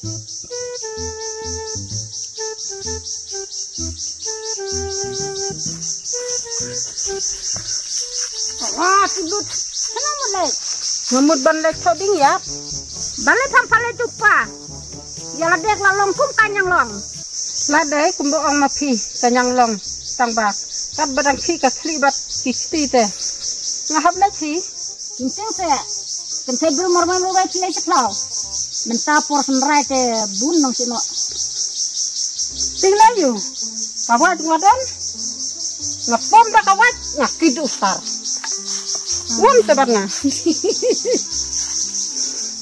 Wah, tidut. Kenapa mulai? Ngemut banlek toding ya. Balik pampale tupa. Ya ladek lalong kum kanyang long. Ladek kum boong mapi kanyang long tangbak. Kat badang ki ka slibat kisti te. Ngahap lagi. Kinceng se. Kente belum mormai chile chaklau. Menta por senrai te bun nong sino. Tinggal yu. Kawat ngadan. Ngapom dah kawat ngakidu star. Wan tebarna.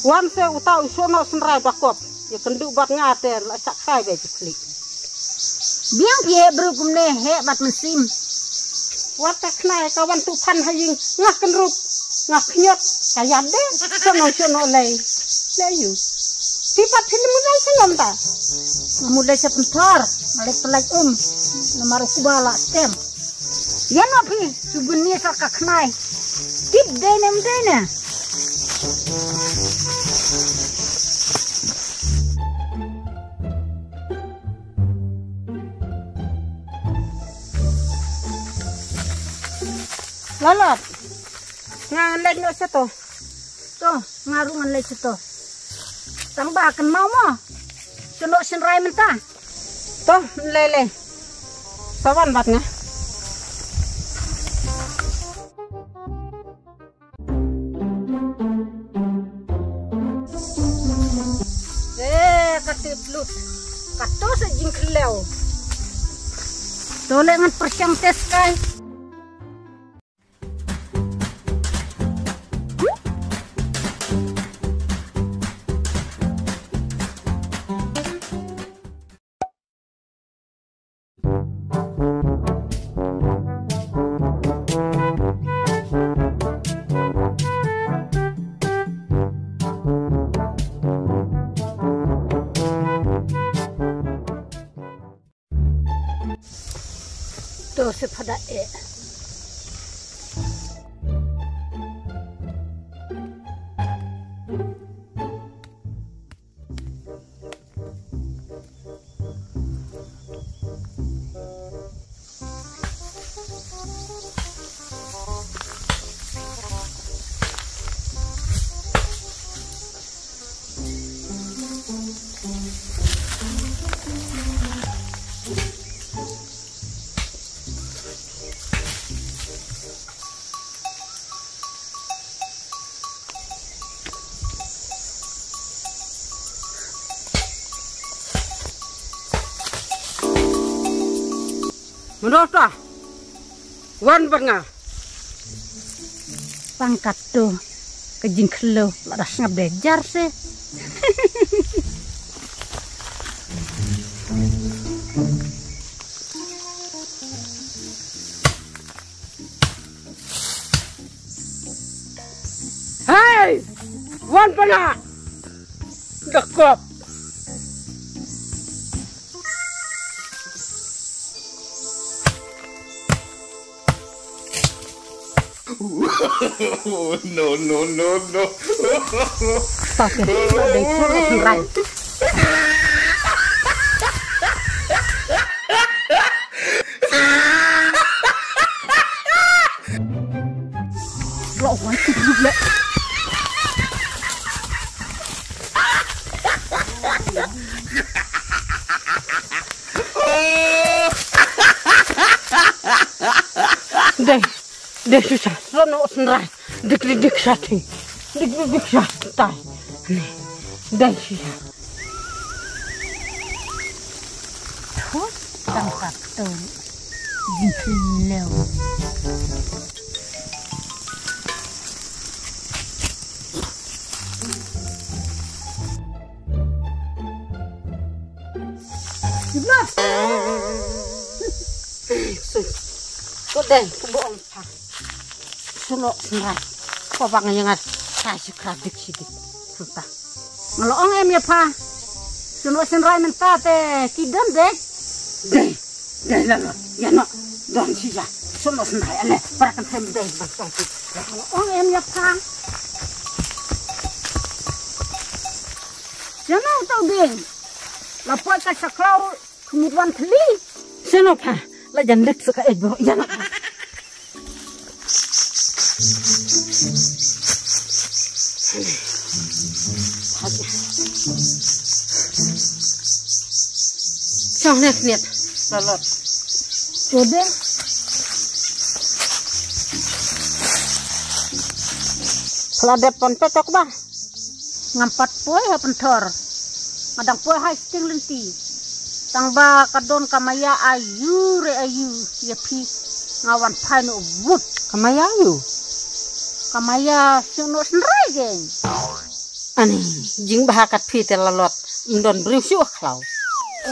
Wan se utau sono senrai bakop. Ya kenduk bat ngater la sakai be cikli. Biang pie berukum ne he bat mesim. Wat taknai kawan tupan haying ngah kenrup ngah knyot kayan de sono lei. Leyu. Sifat film mulai senyum ta. Mulai sebentar, balik pelak nomor kubala stem. Ya napi subunnya sakak nai. Tip dene. Lalap. Ngan lek no seto. Tuh, ngarungan lek seto. Tang bakan mau mo. Cenok senrai mentah. Tuh, lele. Sawan batnya. Katiblut. Kato sa jingklew. Tole ngan persyang tes kai. Tuh sepada menurut tak? Wan bernga. Pangkat tuh kejing kelo, laras ngebejar sih. Hei, wan bernga. Dekop. No. Pakai dari suruh tirai. Lo wajib juga. Deh susah, sono senrai, dik sating, dik satai, deh susah. Terus tangkap tuh, jingklew. Jumlah. Kau deh, bohong pak. Suno senrai, kau panggil ngat kasih keradik sidik, entah. Ngeloong em ya pa, suno senrai mentah teh, kidam deh lalu, ya no, don sih ya, suno senrai ale, parakan saya deh bangsa itu. Ngeloong em ya pa, Sana tau ding. Lapoi ka saklau kemudian teli. Sana pa. La jandak suka ego. Yana pa. Sang nek niat. Lalot. Jadi kalau ada pon petok bah ngampat poe ha pentor madang poe ha sting lenti tang ba kadon kamaya ayu ya pi ngawan pai no wut kamaya ayu kamaya suno senrai geng ani jing bahakat pi telalot ndon briu syuh klau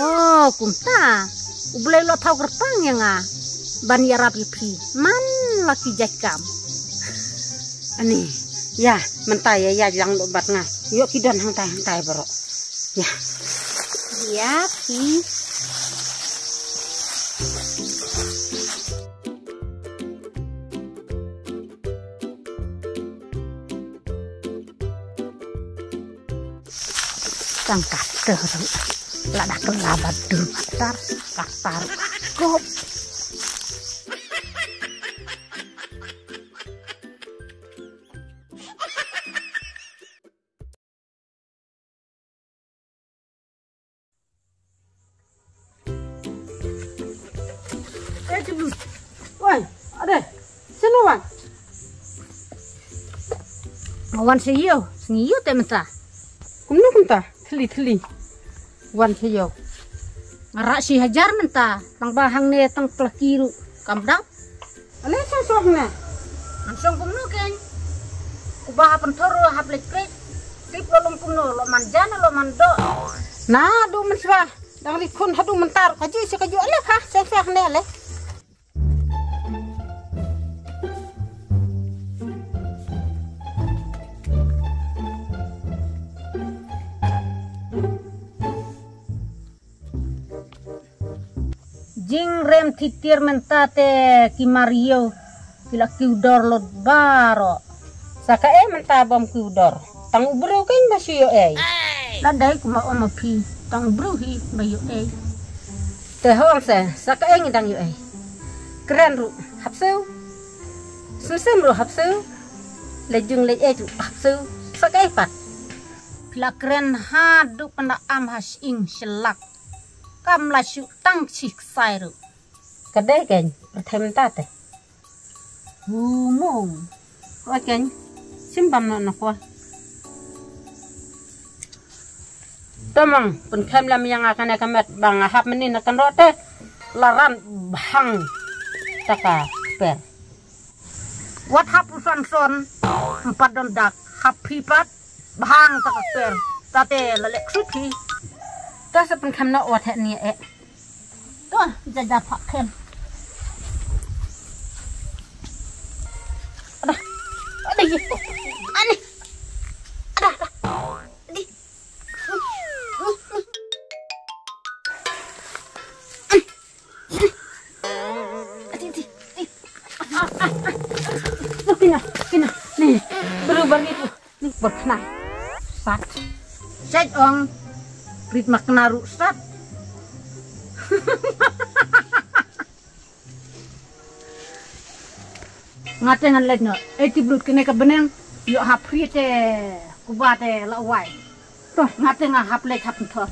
oh kumta ublai lo tau gerpang ya nga ban ya rapi pi man laki jakam ani ya mentai ya yang dobat nga yuk kidon hantai bro ya ya pi tangkat terus lada kelabat dulu katar kop Woi, ada, sini wan. Wan seyo, teh mentah. Kumno mentah, teli. Wan seyo. Ngarak si hajar mentah, tang bahang ne tang pelakiru, kamdang. Ale sosok ne. Langsung kumno ken. Kubah pentoro haplek plek. Tip lolong kumno, lo manjana lo mando. Nah, do menswa. Dang rikun hadu mentar, kaju si kaju ale kah, sesah ne ale. Jing rem titir mentate ki Mario kila kiudor lot baro saka menta bom kiudor tang ubro kan masih yo ladai kuma oma pi tang ubro hi bayo te hong se saka ngidang yo keren ru hapseu susem ru hapseu lejung lej ju hapseu saka pat pila keren hadu pena am has ing selak kam la shu tang chik sai ru kadai ken pertem tate mo ken simbam na ko tamang pun kam lam yang akan kamet bang hap menin akan rote laran bang taka per what hap usan son empat don dak hap pipat bang taka per tate lalek suci ta sepen kamna wat ni to jaja pak ken ada gitu ani ada di kena nih berubah gitu nih berkena sat cek ong ritma kena rusak ngatengan legno blut kene ka beneng yo hapri te kubate la wai to ngatengan hap lek hap to